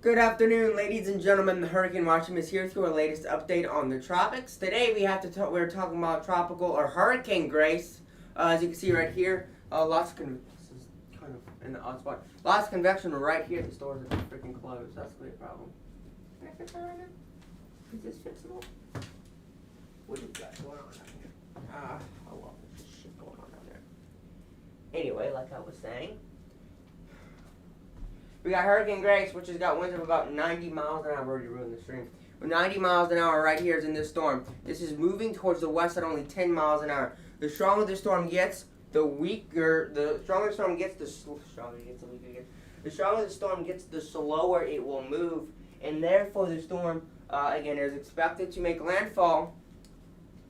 Good afternoon, ladies and gentlemen. The Hurricane Watchman is here to our latest update on the tropics. Today we're talking about tropical or Hurricane Grace. As you can see right here, this is kind of in the odd spot. Lots of convection right here. The stores are freaking closed. That's gonna be a problem. Can I fix that right now? Is this fixable? What do you got going on down here? Oh well, there's just shit going on down there. Anyway, like I was saying. We got Hurricane Grace, which has got winds of about 90 miles an hour. I've already ruined the stream. 90 miles an hour right here is in this storm. This is moving towards the west at only 10 miles an hour. The stronger the storm gets, the stronger the storm gets, the stronger the storm gets, the slower it will move. And therefore the storm, again, is expected to make landfall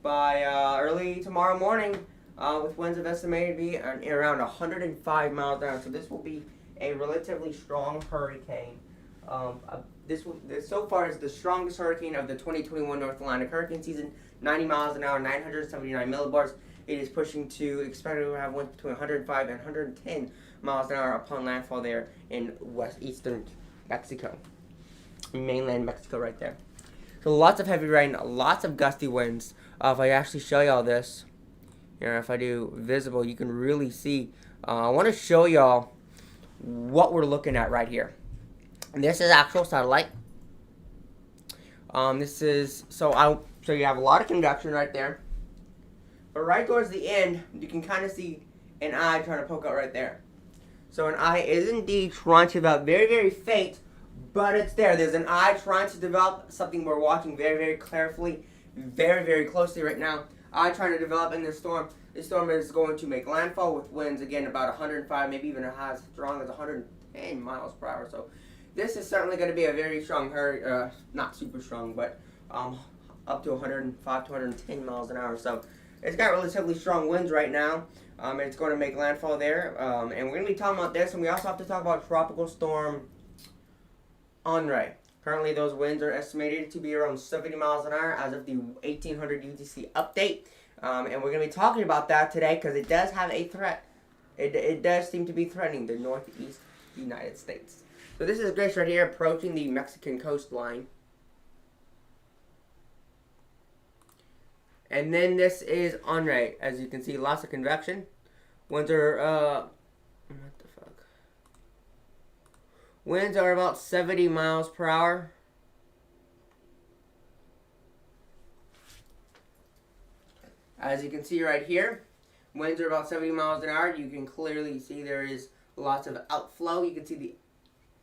by early tomorrow morning with winds of estimated to be around 105 miles an hour. So this will be a relatively strong hurricane. This so far is the strongest hurricane of the 2021 North Atlantic hurricane season. 90 miles an hour, 979 millibars. It is pushing to expected to have winds between 105 and 110 miles an hour upon landfall there in eastern Mexico, mainland Mexico, right there. So lots of heavy rain, lots of gusty winds. If I actually show y'all this, if I do visible, you can really see. I want to show y'all what we're looking at right here. And this is actual satellite. So you have a lot of convection right there, but right towards the end you can kind of see an eye trying to poke out right there. So an eye is indeed trying to develop, very, very faint, but it's there. There's an eye trying to develop, something we're watching very, very carefully, very, very closely right now. Eye trying to develop in this storm. This storm is going to make landfall with winds, again, about 105, maybe even as strong as 110 miles per hour. So this is certainly going to be a very strong hurricane, not super strong, but up to 105 to 110 miles an hour. So it's got relatively strong winds right now, and it's going to make landfall there. And we're going to be talking about this, and we also have to talk about Tropical Storm Henri. Currently, those winds are estimated to be around 70 miles an hour as of the 1800 UTC update. And we're going to be talking about that today because it does have a threat. It does seem to be threatening the northeast United States. So this is Grace right here approaching the Mexican coastline. And then this is Henri. As you can see, lots of convection. Winds are, winds are about 70 miles per hour. As you can see right here, winds are about 70 miles an hour. You can clearly see there is lots of outflow. You can see the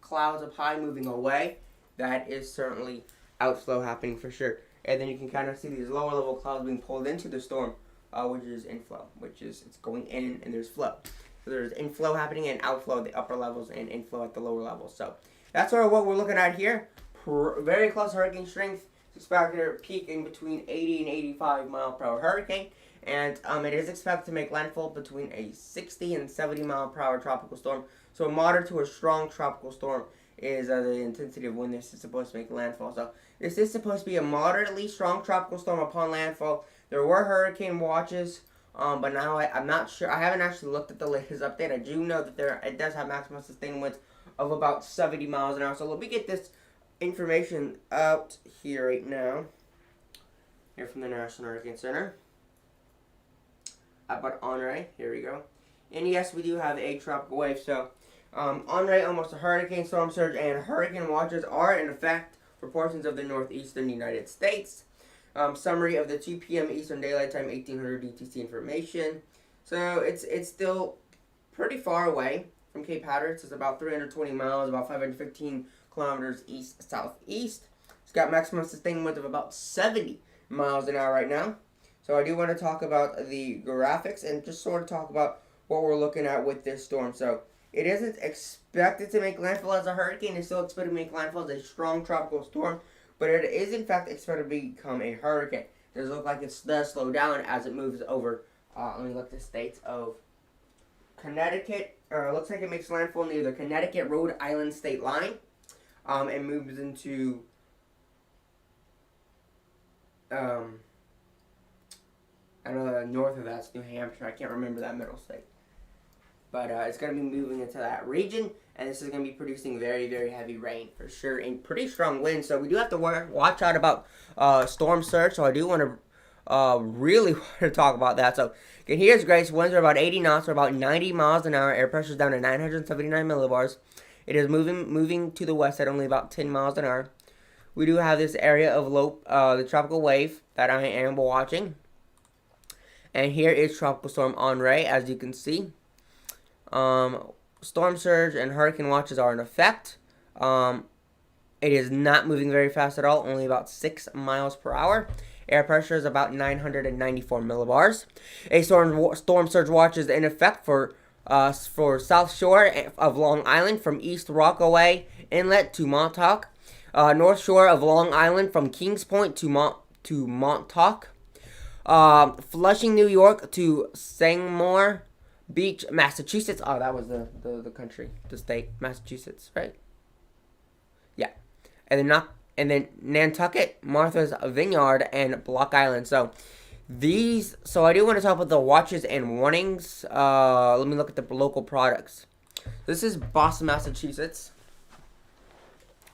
clouds up high moving away. That is certainly outflow happening for sure. And then you can kind of see these lower level clouds being pulled into the storm, which is inflow, it's going in and there's flow. So there's inflow happening and outflow at the upper levels and inflow at the lower levels. So that's sort of what we're looking at here. Very close hurricane strength. Expected to peak in between 80 and 85 mile per hour hurricane, and it is expected to make landfall between a 60 and 70 mile per hour tropical storm. So a moderate to a strong tropical storm is the intensity of when this is supposed to make landfall. So this is supposed to be a moderately strong tropical storm upon landfall. There were hurricane watches, but now I'm not sure. I haven't actually looked at the latest update. I do know that it does have maximum sustained winds of about 70 miles an hour. So let me get this information out here right now, here from the National Hurricane Center about Henri. Here we go. And yes, we do have a tropical wave. So Henri, almost a hurricane, storm surge, and hurricane watches are in effect for portions of the northeastern United States. Summary of the 2 p.m. Eastern Daylight Time 1800 UTC information. So it's still pretty far away from Cape Hatteras. It's about 320 miles, about 515 kilometers east-southeast. It's got maximum sustained winds of about 70 miles an hour right now. So I do want to talk about the graphics and just sort of talk about what we're looking at with this storm. So it isn't expected to make landfall as a hurricane. It's still expected to make landfall as a strong tropical storm, but it is in fact expected to become a hurricane. It does look like it does slow down as it moves over. Let me look at the states of Connecticut. Looks like it makes landfall near the Connecticut-Rhode Island state line. And moves into I don't know, north of that's New Hampshire. I can't remember that middle state. But it's going to be moving into that region, and this is going to be producing very, very heavy rain for sure, and pretty strong winds. So we do have to watch out about storm surge. So I do want to really want to talk about that. So again, here's Grace. Winds are about 80 knots, or about 90 miles an hour. Air pressure is down to 979 millibars. It is moving to the west at only about 10 miles an hour. We do have this area of low, the tropical wave that I am watching. And here is Tropical Storm Henri, as you can see. Storm surge and hurricane watches are in effect. It is not moving very fast at all, only about 6 miles per hour. Air pressure is about 994 millibars. A storm surge watch is in effect for South Shore of Long Island from East Rockaway Inlet to Montauk. North Shore of Long Island from Kings Point to Montauk. Flushing, New York to Sangmore Beach, Massachusetts. Oh, that was the country, the state, Massachusetts, right? Yeah. And then Nantucket, Martha's Vineyard, and Block Island. So I do want to talk about the watches and warnings. Let me look at the local products. This is Boston, Massachusetts.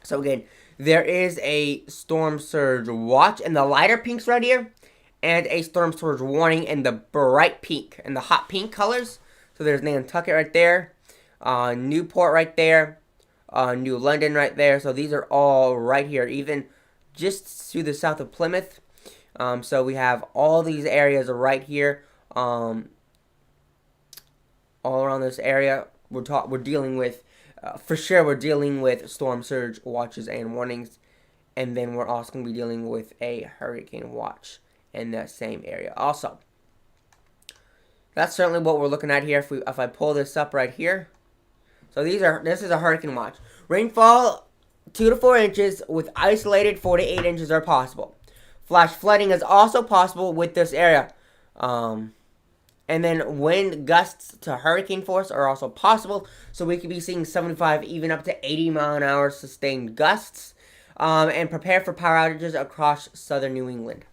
So again, there is a storm surge watch in the lighter pinks right here, and a storm surge warning in the bright pink and the hot pink colors. So there's Nantucket right there, Newport right there, New London right there. So these are all right here, even just to the south of Plymouth. So we have all these areas right here, all around this area. We're dealing with, for sure, we're dealing with storm surge watches and warnings, and then we're also going to be dealing with a hurricane watch in that same area also. That's certainly what we're looking at here. If I pull this up right here, so this is a hurricane watch. Rainfall 2 to 4 inches with isolated 4 to 8 inches are possible. Flash flooding is also possible with this area. And then wind gusts to hurricane force are also possible. So we could be seeing 75, even up to 80 mile an hour sustained gusts. And prepare for power outages across southern New England.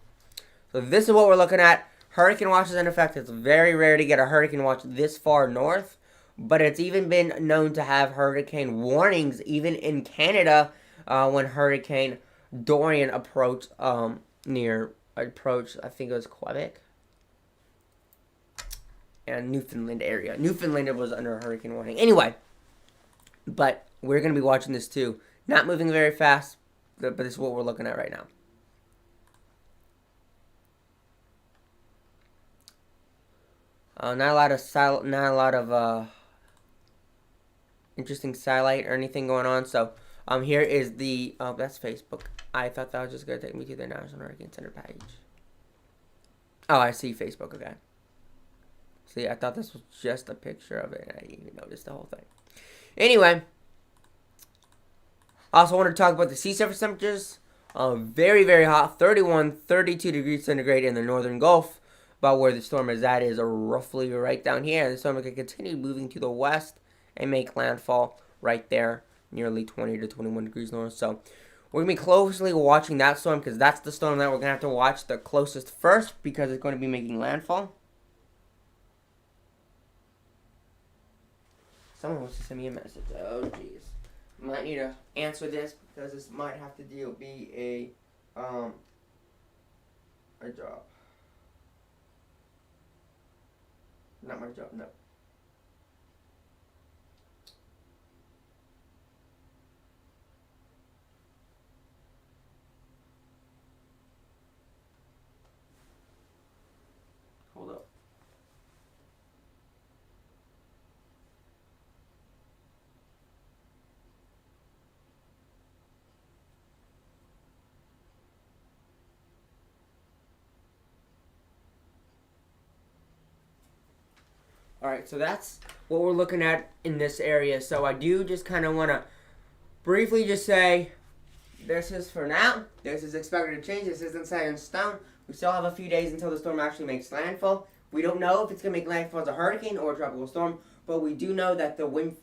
So this is what we're looking at. Hurricane watch is in effect. It's very rare to get a hurricane watch this far north. But it's even been known to have hurricane warnings even in Canada when Hurricane Dorian approached, I think it was Quebec and Newfoundland area. Newfoundland was under a hurricane warning. Anyway, but we're going to be watching this too. Not moving very fast, but this is what we're looking at right now. Not a lot of interesting satellite or anything going on. So here is the that's Facebook. I thought that was just gonna take me to the National Hurricane Center page. Oh, I see Facebook. Okay. See, I thought this was just a picture of it. I didn't even notice the whole thing. Anyway, I also want to talk about the sea surface temperatures. Very, very hot, 31, 32 degrees centigrade in the northern Gulf. About where the storm is at is roughly right down here. The storm can continue moving to the west and make landfall right there, nearly 20 to 21 degrees north. So we're going to be closely watching that storm because that's the storm that we're going to have to watch the closest first because it's going to be making landfall. Someone wants to send me a message. Oh, jeez. Might need to answer this because this might have to be a job. Not my job, no. Hold up. Alright, so that's what we're looking at in this area. So I do just kind of want to briefly just say, this is for now. This is expected to change. This isn't set in stone. We still have a few days until the storm actually makes landfall. We don't know if it's going to make landfall as a hurricane or a tropical storm, but we do know that the wind,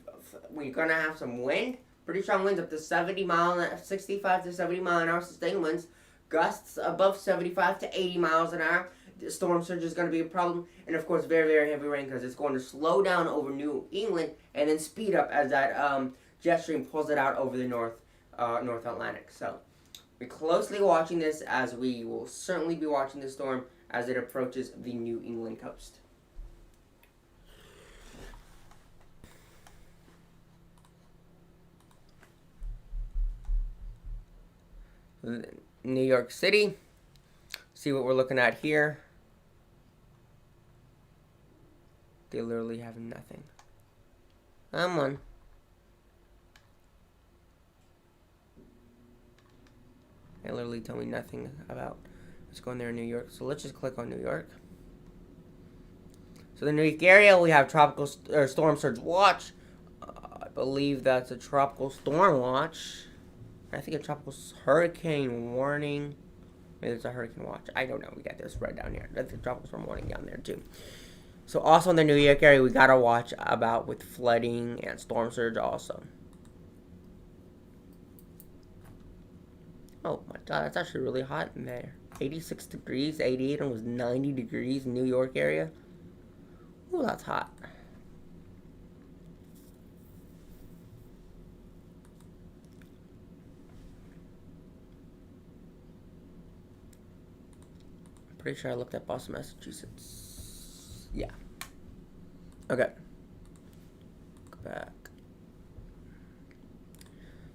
we're going to have some wind, pretty strong winds up to 65 to 70 mile an hour sustained winds, gusts above 75 to 80 miles an hour, the storm surge is going to be a problem, and of course very, very heavy rain because it's going to slow down over New England and then speed up as that jet stream pulls it out over the North Atlantic. So we're closely watching this, as we will certainly be watching the storm as it approaches the New England coast. New York City. See what we're looking at here. They literally have nothing. Come on. They literally tell me nothing about what's going there in New York. So let's just click on New York. So the New York area, we have tropical storm surge watch. I believe that's a tropical storm watch. I think a tropical hurricane warning. Maybe it's a hurricane watch. I don't know. We got this right down here. That's a tropical storm warning down there too. So also in the New York area, we gotta watch about with flooding and storm surge also. Oh my God, that's actually really hot in there. 86 degrees, 88, and it was 90 degrees in New York area. Ooh, that's hot. Pretty sure I looked at Boston, Massachusetts. Yeah. Okay. Go back.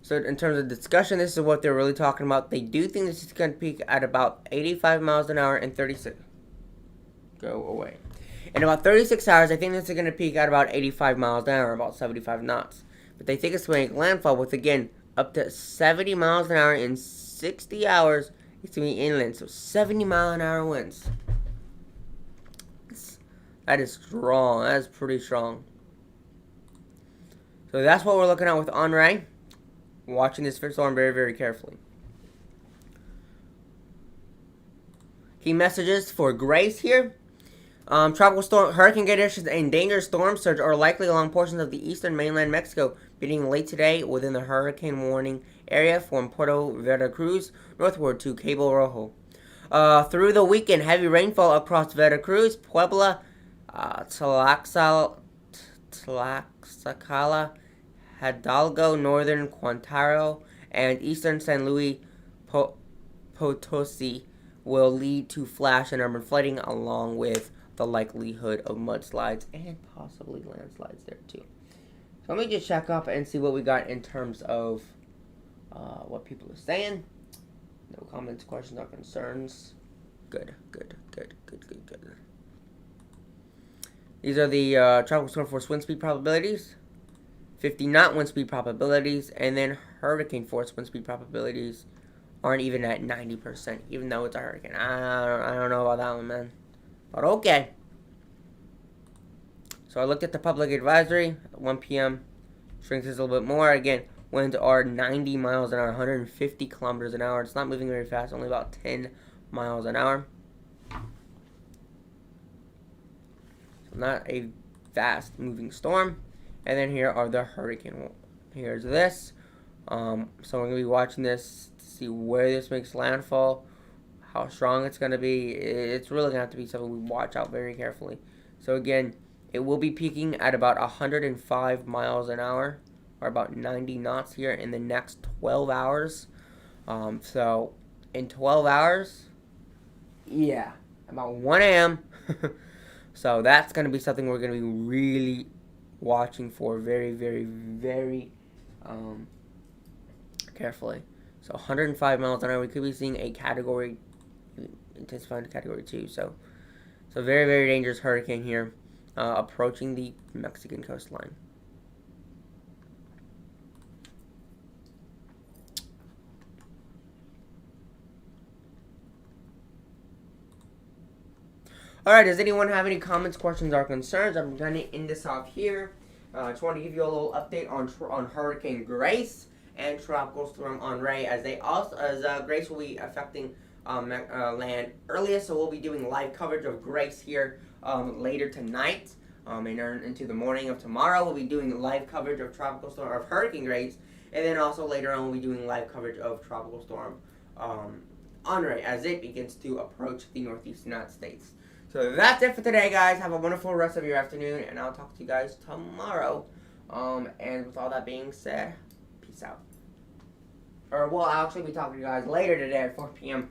So in terms of discussion, this is what they're really talking about. They do think this is going to peak at about 85 miles an hour and 36. Go away. In about 36 hours, I think this is going to peak at about 85 miles an hour, about 75 knots. But they think it's going to make landfall with, again, up to 70 miles an hour in 60 hours. It's going to be inland, so 70 mile an hour winds. That is strong. That is pretty strong. So that's what we're looking at with Henri. Watching this storm very, very carefully. Key messages for Grace here. Tropical storm, hurricane conditions and dangerous storm surge are likely along portions of the eastern mainland Mexico, beginning late today within the hurricane warning area from Puerto Veracruz northward to Cabo Rojo. Through the weekend, heavy rainfall across Veracruz, Puebla, Tlaxcala, Hidalgo, northern Quintero, and eastern San Luis Potosi will lead to flash and urban flooding, along with the likelihood of mudslides and possibly landslides there too. So let me just check up and see what we got in terms of what people are saying. No comments, questions, or concerns. Good. These are the tropical storm force wind speed probabilities. 50 knot wind speed probabilities, and then hurricane force wind speed probabilities aren't even at 90%, even though it's a hurricane. I don't know about that one, man. But okay. So I looked at the public advisory at 1 p.m. Strength is a little bit more. Again, winds are 90 miles an hour, 150 kilometers an hour. It's not moving very fast, only about 10 miles an hour. So not a fast moving storm. And then here are the hurricane. Here's this. So I'm going to be watching this to see where this makes landfall, how strong it's going to be. It's really going to have to be something we watch out very carefully. So again, it will be peaking at about 105 miles an hour, or about 90 knots here in the next 12 hours. So in 12 hours, yeah, about 1 a.m. So that's going to be something we're going to be really watching for very, very, very carefully. So 105 miles an hour, we could be seeing a category, intensifying to category 2. So very, very dangerous hurricane here, approaching the Mexican coastline. Alright, does anyone have any comments, questions, or concerns? I'm going to end this off here. I just want to give you a little update on Hurricane Grace and Tropical Storm Henri, as Grace will be affecting land earliest, so we'll be doing live coverage of Grace here later tonight and into the morning of tomorrow. We'll be doing live coverage of Hurricane Grace, and then also later on we'll be doing live coverage of Tropical Storm Henri as it begins to approach the northeast United States. So that's it for today, guys. Have a wonderful rest of your afternoon, and I'll talk to you guys tomorrow. And with all that being said, peace out. Or, well, I'll actually be talking to you guys later today at 4 p.m.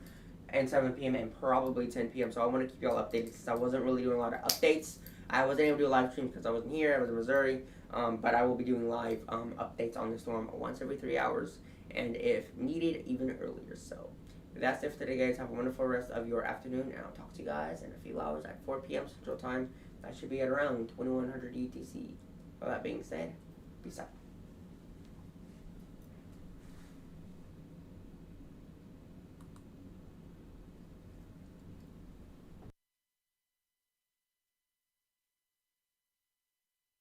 and 7 p.m. and probably 10 p.m. So I want to keep you all updated since I wasn't really doing a lot of updates. I wasn't able to do a live stream because I wasn't here. I was in Missouri. But I will be doing live updates on the storm once every 3 hours, and if needed, even earlier. So that's it for today, guys. Have a wonderful rest of your afternoon, and I'll talk to you guys in a few hours at 4 p.m. Central Time. That should be at around 2100 UTC. With that being said, peace out.